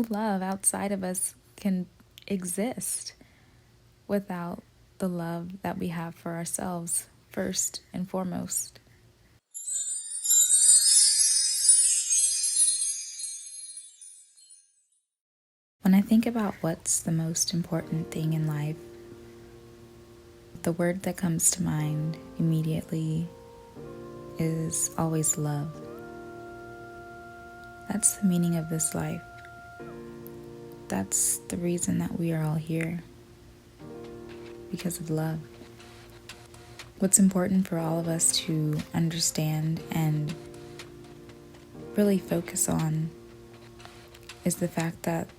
love outside of us can exist without the love that we have for ourselves, first and foremost. When I think about what's the most important thing in life, the word that comes to mind immediately is always love. That's the meaning of this life. That's the reason that we are all here, because of love. What's important for all of us to understand and really focus on is the fact that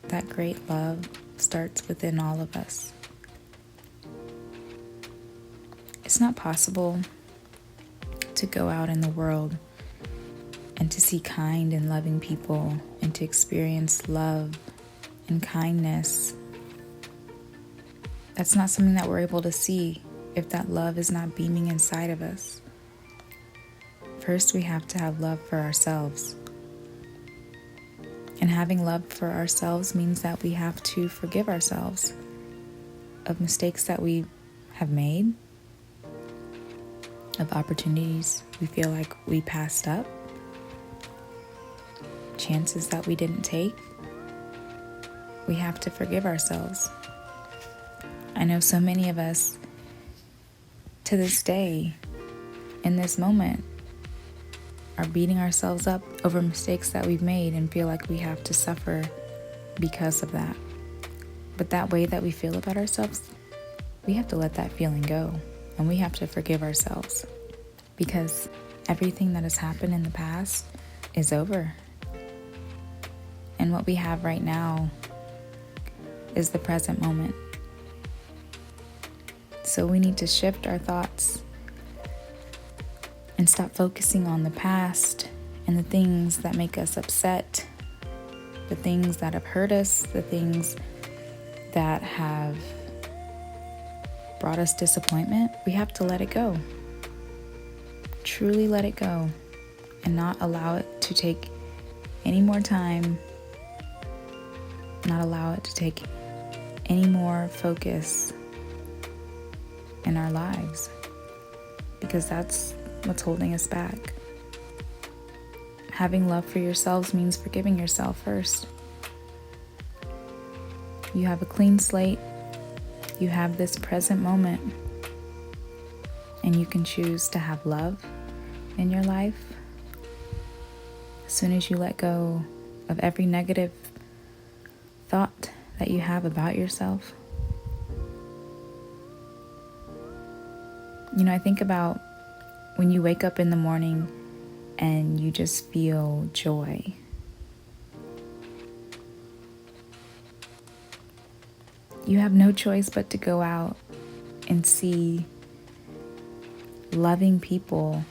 that great love starts within all of us. It's not possible to go out in the world and to see kind and loving people and to experience love and kindness. That's not something that we're able to see if that love is not beaming inside of us. First, we have to have love for ourselves. And having love for ourselves means that we have to forgive ourselves of mistakes that we have made, of opportunities we feel like we passed up, chances that we didn't take. We have to forgive ourselves. I know so many of us to this day, in this moment, are beating ourselves up over mistakes that we've made and feel like we have to suffer because of that. But that way that we feel about ourselves, we have to let that feeling go, and we have to forgive ourselves, because everything that has happened in the past is over. And what we have right now is the present moment. So we need to shift our thoughts and stop focusing on the past and the things that make us upset, the things that have hurt us, the things that have brought us disappointment. We have to let it go. Truly let it go and not allow it to take any more time, not allow it to take any more focus in our lives, because that's what's holding us back. Having love for yourselves means forgiving yourself first. You have a clean slate. You have this present moment, and you can choose to have love in your life. As soon as you let go of every negative thought that you have about yourself. I think about when you wake up in the morning and you just feel joy. You have no choice but to go out and see loving people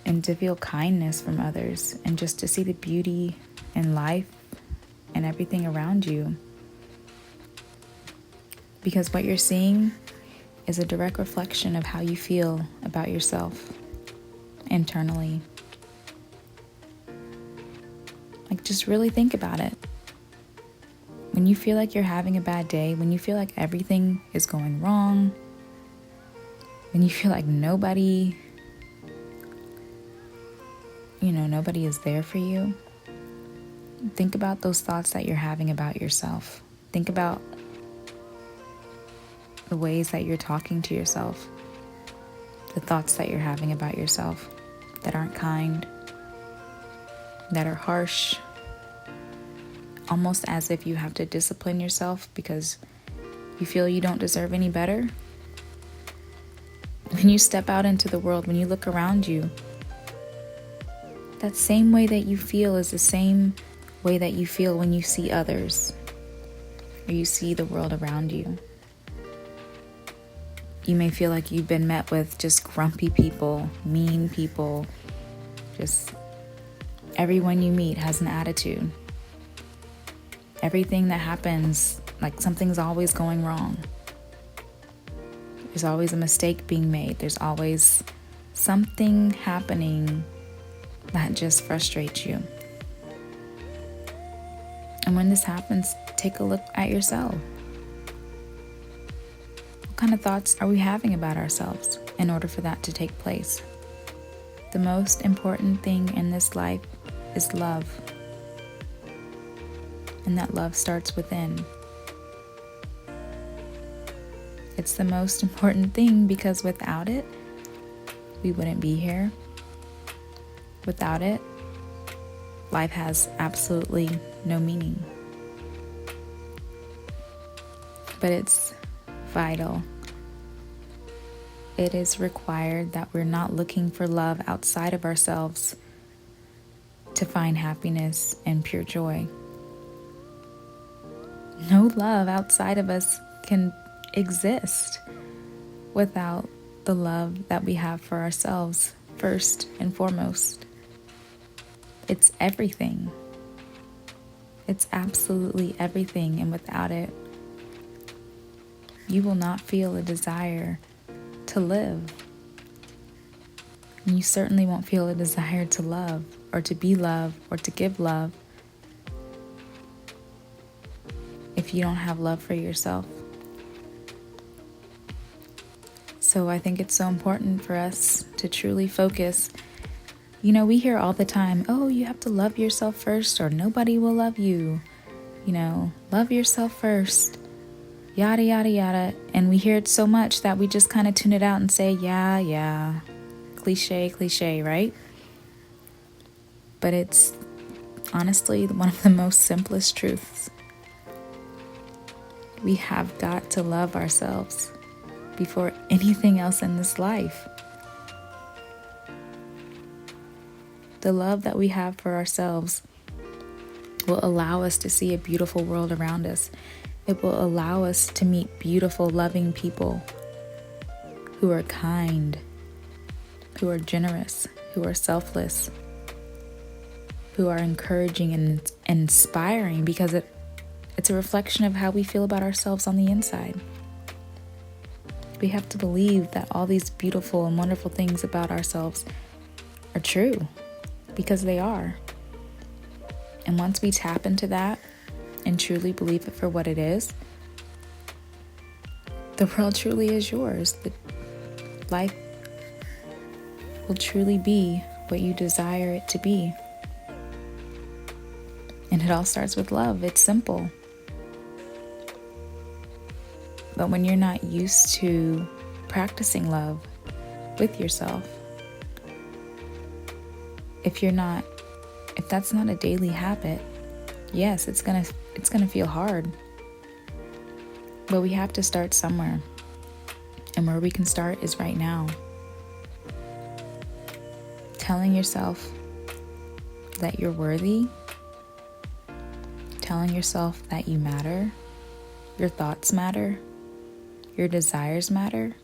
and to feel kindness from others and just to see the beauty in life and everything around you. Because what you're seeing is a direct reflection of how you feel about yourself internally. Just really think about it. When you feel like you're having a bad day, when you feel like everything is going wrong, when you feel like nobody is there for you, think about those thoughts that you're having about yourself. Think about the ways that you're talking to yourself, the thoughts that you're having about yourself that aren't kind, that are harsh, almost as if you have to discipline yourself because you feel you don't deserve any better. When you step out into the world, when you look around you, that same way that you feel is the same way that you feel when you see others or you see the world around you. You may feel like you've been met with just grumpy people, mean people. Just everyone you meet has an attitude. Everything that happens, like something's always going wrong. There's always a mistake being made. There's always something happening that just frustrates you. And when this happens, take a look at yourself. What kind of thoughts are we having about ourselves in order for that to take place? The most important thing in this life is love. And that love starts within. It's the most important thing because without it, we wouldn't be here. Without it, life has absolutely no meaning. But it's vital. It is required that we're not looking for love outside of ourselves to find happiness and pure joy. No love outside of us can exist without the love that we have for ourselves first and foremost. It's everything. It's absolutely everything, and without it, you will not feel a desire to live. And you certainly won't feel a desire to love or to be loved or to give love if you don't have love for yourself. So I think it's so important for us to truly focus. You know, we hear all the time, oh, you have to love yourself first or nobody will love you. You know, love yourself first. Yada, yada, yada. And we hear it so much that we just kind of tune it out and say, yeah. Cliche, right? But it's honestly one of the most simplest truths. We have got to love ourselves before anything else in this life. The love that we have for ourselves will allow us to see a beautiful world around us. It will allow us to meet beautiful, loving people who are kind, who are generous, who are selfless, who are encouraging and inspiring, because it's a reflection of how we feel about ourselves on the inside. We have to believe that all these beautiful and wonderful things about ourselves are true, because they are. And once we tap into that and truly believe it for what it is, the world truly is yours. The life will truly be what you desire it to be. And it all starts with love. It's simple. But when you're not used to practicing love with yourself, if that's not a daily habit, yes, it's gonna feel hard. But we have to start somewhere. And where we can start is right now. Telling yourself that you're worthy, telling yourself that you matter, your thoughts matter, your desires matter,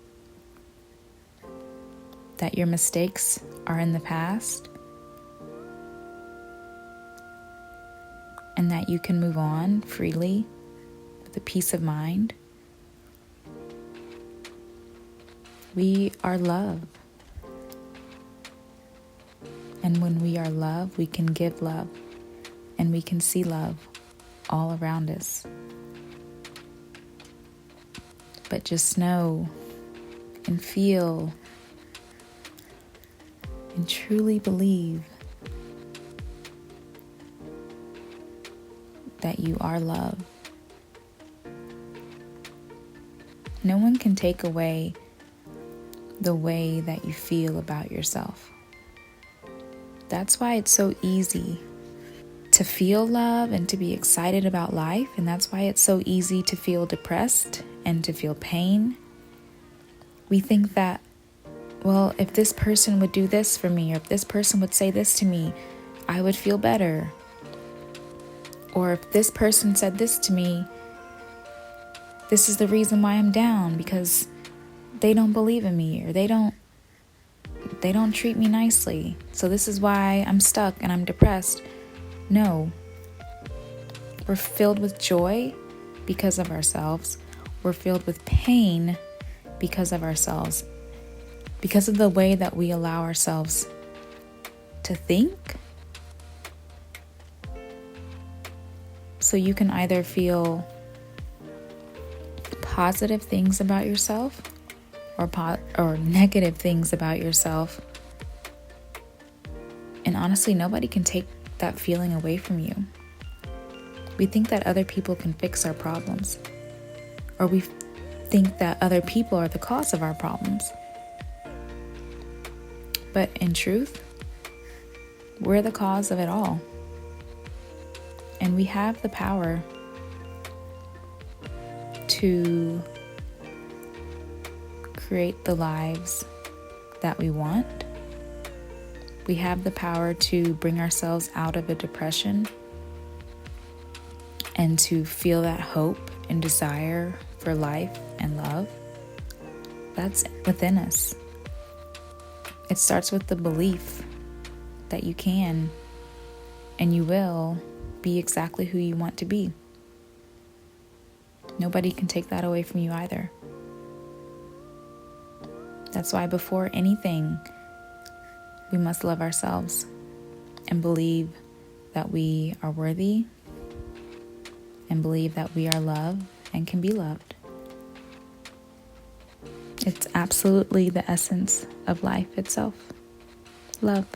that your mistakes are in the past, and that you can move on freely with a peace of mind. We are love. And when we are love, we can give love, and we can see love all around us. But just know and feel and truly believe that you are love. No one can take away the way that you feel about yourself. That's why it's so easy to feel love and to be excited about life, and that's why it's so easy to feel depressed and to feel pain. We think that, well, if this person would do this for me, or if this person would say this to me, I would feel better. Or if this person said this to me, this is the reason why I'm down, because they don't believe in me, or they don't treat me nicely. So this is why I'm stuck and I'm depressed. No. We're filled with joy because of ourselves. We're filled with pain because of ourselves. Because of the way that we allow ourselves to think. So you can either feel positive things about yourself or negative things about yourself. And honestly, nobody can take that feeling away from you. We think that other people can fix our problems, or we think that other people are the cause of our problems. But in truth, we're the cause of it all. And we have the power to create the lives that we want. We have the power to bring ourselves out of a depression and to feel that hope and desire for life and love. That's within us. It starts with the belief that you can and you will be exactly who you want to be. Nobody can take that away from you either. That's why before anything, we must love ourselves and believe that we are worthy and believe that we are loved and can be loved. It's absolutely the essence of life itself. Love.